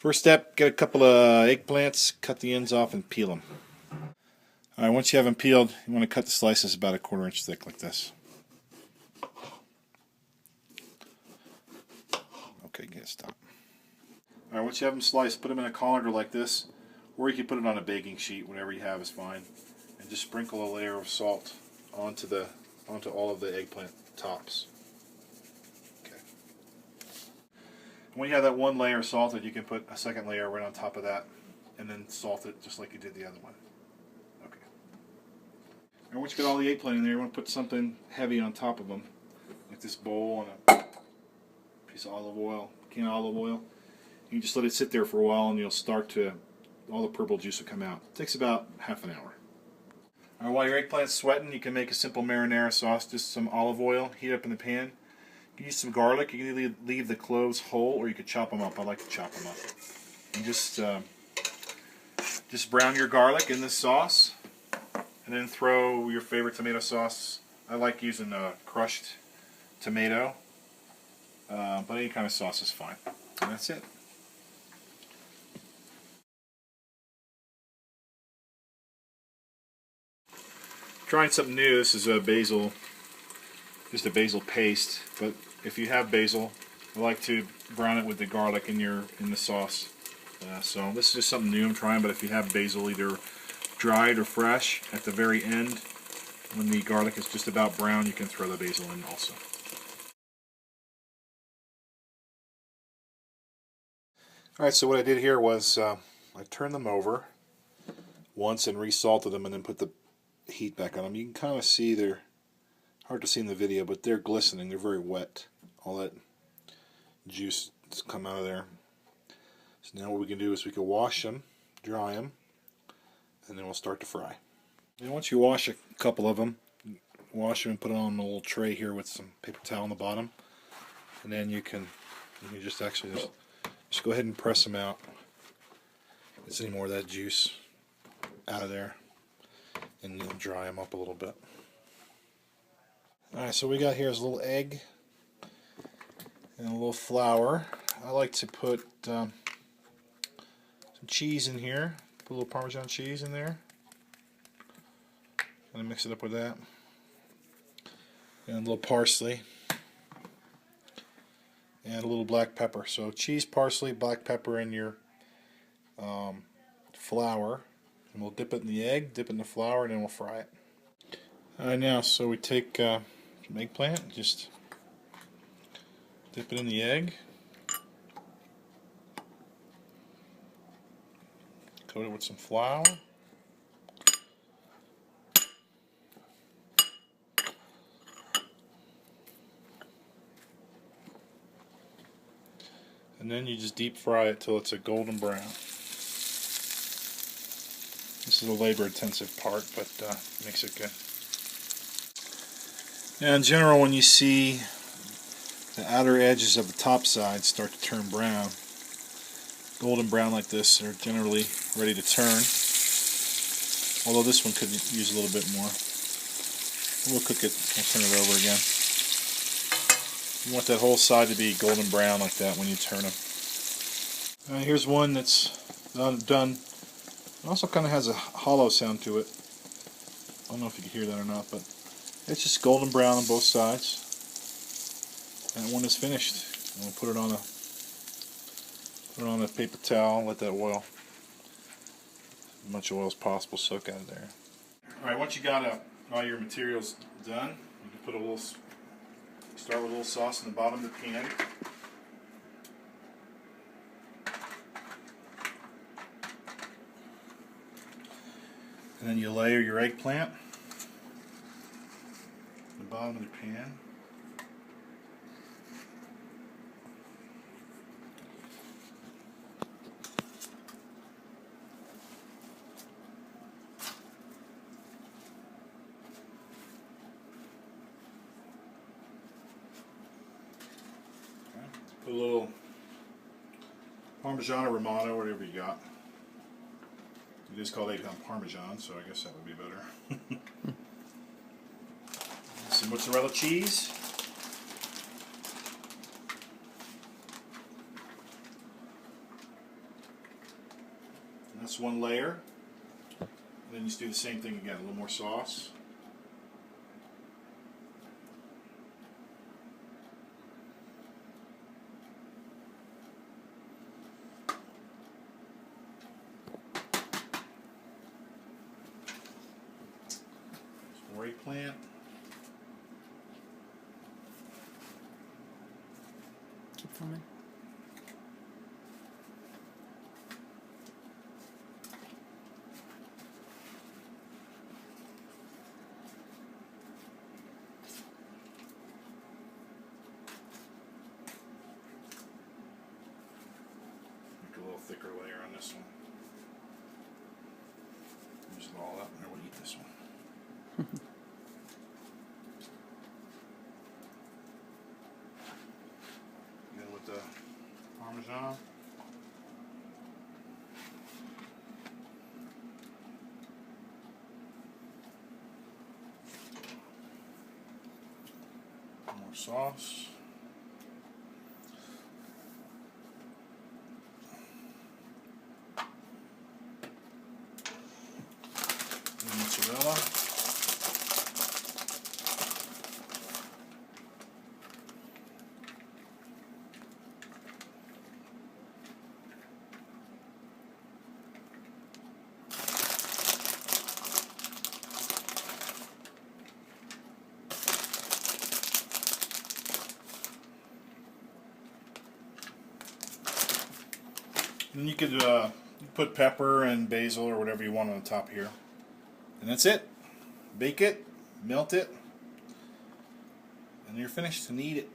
First step, get a couple of eggplants, cut the ends off and peel them. Alright, once you have them peeled, you want to cut the slices about a 1/4 inch thick like this. Okay, get it, stop. Alright, once you have them sliced, put them in a colander like this, or you can put it on a baking sheet, whatever you have is fine. And just sprinkle a layer of salt onto all of the eggplant tops. Okay. When you have that one layer salted, you can put a second layer right on top of that, and then salt it just like you did the other one. Okay. And once you get all the eggplant in there, you want to put something heavy on top of them, like this bowl and a piece of olive oil, can of olive oil. You just let it sit there for a while, and you'll start to, all the purple juice will come out. It takes about half an hour. All right, while your eggplant's sweating, you can make a simple marinara sauce. Just some olive oil, heat up in the pan. You can use some garlic. You can either leave the cloves whole, or you could chop them up. I like to chop them up. And just brown your garlic in this sauce, and then throw your favorite tomato sauce. I like using crushed tomato, but any kind of sauce is fine. And that's it. Trying something new. This is a basil, just a basil paste. But if you have basil, I like to brown it with the garlic in the sauce. So this is just something new I'm trying. But if you have basil, either dried or fresh, at the very end, when the garlic is just about brown, you can throw the basil in also. Alright, so what I did here was I turned them over once and resalted them, and then put the heat back on them. You can kind of see they're hard to see in the video, but they're glistening. They're very wet. All that juice has come out of there. So now what we can do is we can wash them, dry them, and then we'll start to fry. And once you wash a couple of them, wash them and put it on a little tray here with some paper towel on the bottom, and then you can just go ahead and press them out. Get any more of that juice out of there, and you'll dry them up a little bit. Alright, so we got here is a little egg and a little flour. I like to put some cheese in here. Put a little Parmesan cheese in there. Kind of mix it up with that. And a little parsley. And a little black pepper. So cheese, parsley, black pepper in your flour. And we'll dip it in the egg, dip it in the flour, and then we'll fry it. Alright, now, so we take some eggplant, just dip it in the egg, coat it with some flour, and then you just deep fry it till it's a golden brown. This is a labor-intensive part, but makes it good. Now, in general, when you see the outer edges of the top side start to turn brown, golden brown like this, they're generally ready to turn. Although this one could use a little bit more. We'll cook it. We'll turn it over again. You want that whole side to be golden brown like that when you turn them. Here's one that's done. It also kind of has a hollow sound to it. I don't know if you can hear that or not, but it's just golden brown on both sides. And one is finished. And we'll put it on a paper towel, let that oil, as much oil as possible, soak out of there. Alright, once you got all your materials done, you can put start with a little sauce in the bottom of the pan. And then you layer your eggplant at the bottom of the pan. Put a little Parmesan or Romano, whatever you got. It is called Eggplant Parmesan, so I guess that would be better. Some mozzarella cheese. That's one layer. And then you just do the same thing again, a little more sauce. Some more eggplant. Keep filming. Make a little thicker layer on this one. Use it all up and then we'll eat this one. Again with the parmesan. More sauce. And mozzarella. And you could put pepper and basil or whatever you want on the top here. And that's it. Bake it, melt it, and you're finished and eat it.